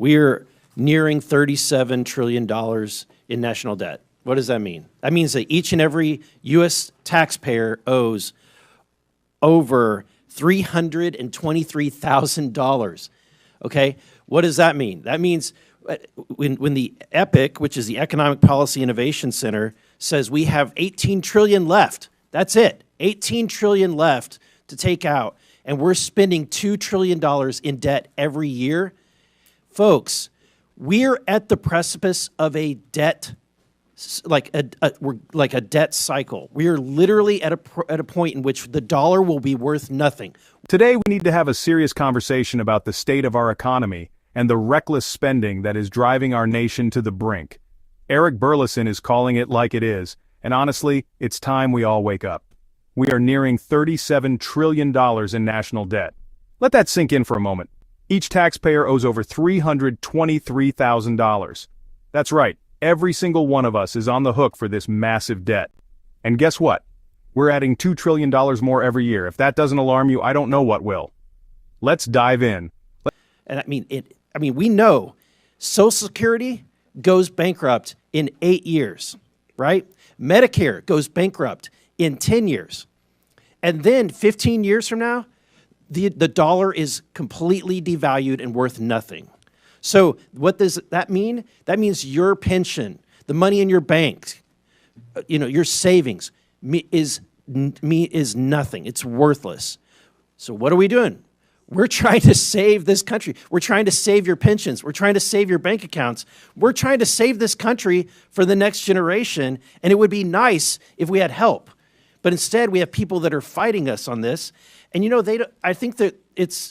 We're nearing $37 trillion in national debt. What does that mean? That means that each and every U.S. taxpayer owes over $323,000. Okay? What does that mean? That means when the EPIC, which is the Economic Policy Innovation Center, says we have 18 trillion left. That's it. 18 trillion left to take out, and we're spending $2 trillion in debt every year. Folks, we're at the precipice of a debt, we're like a debt cycle. We are literally at a point in which the dollar will be worth nothing. Today, we need to have a serious conversation about the state of our economy and the reckless spending that is driving our nation to the brink. Eric Burlison is calling it like it is, and honestly, it's time we all wake up. We are nearing $37 trillion in national debt. Let that sink in for a moment. Each taxpayer owes over $323,000. That's right, every single one of us is on the hook for this massive debt. And guess what? We're adding $2 trillion more every year. If that doesn't alarm you, I don't know what will. Let's dive in. And we know Social Security goes bankrupt in 8 years, right? Medicare goes bankrupt in 10 years. And then 15 years from now, the dollar is completely devalued and worth nothing. So what does that mean? That means your pension, the money in your bank, your savings is nothing. It's worthless. So what are we doing? We're trying to save this country. We're trying to save your pensions. We're trying to save your bank accounts. We're trying to save this country for the next generation, and it would be nice if we had help. But instead, we have people that are fighting us on this. And I think that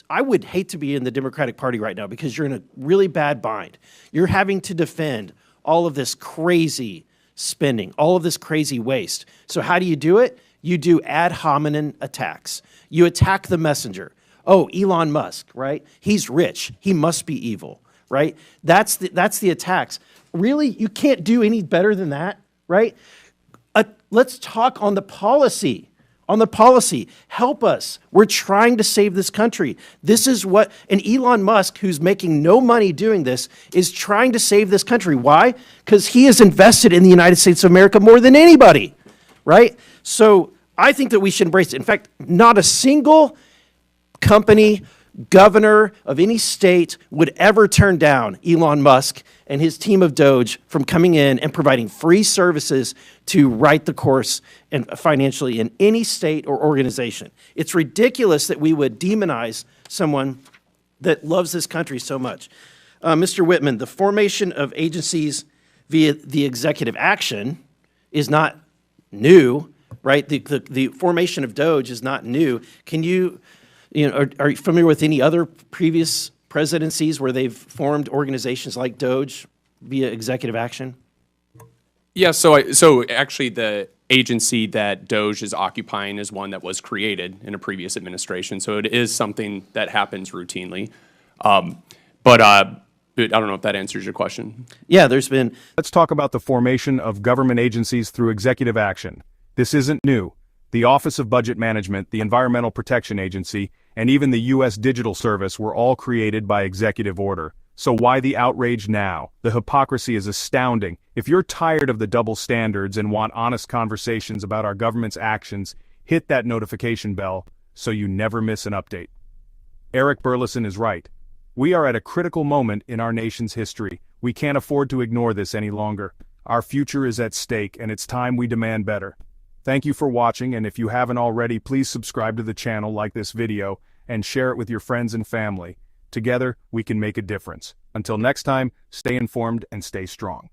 I would hate to be in the Democratic Party right now because you're in a really bad bind. You're having to defend all of this crazy spending, all of this crazy waste. So how do you do it? You do ad hominem attacks. You attack the messenger. Oh, Elon Musk, right? He's rich. He must be evil, right? That's the attacks. Really? You can't do any better than that, right? Let's talk on the policy. Help us. We're trying to save this country. This is and Elon Musk, who's making no money doing this, is trying to save this country. Why? Because he has invested in the United States of America more than anybody, right? So I think that we should embrace it. In fact, not a single company, governor of any state would ever turn down Elon Musk and his team of Doge from coming in and providing free services to right the course and financially in any state or organization. It's ridiculous that we would demonize someone that loves this country so much. Mr. Whitman, the formation of agencies via the executive action is not new, right? The formation of Doge is not new. Can you, are you familiar with any other previous presidencies where they've formed organizations like Doge via executive action? Yeah, so actually the agency that Doge is occupying is one that was created in a previous administration, so it is something that happens routinely. But I don't know if that answers your question. Yeah, there's been... Let's talk about the formation of government agencies through executive action. This isn't new. The Office of Budget Management, the Environmental Protection Agency, and even the U.S. Digital Service were all created by executive order. So why the outrage now? The hypocrisy is astounding. If you're tired of the double standards and want honest conversations about our government's actions, hit that notification bell so you never miss an update. Eric Burlison is right. We are at a critical moment in our nation's history. We can't afford to ignore this any longer. Our future is at stake, and it's time we demand better. Thank you for watching, and if you haven't already, please subscribe to the channel, like this video, and share it with your friends and family. Together, we can make a difference. Until next time, stay informed and stay strong.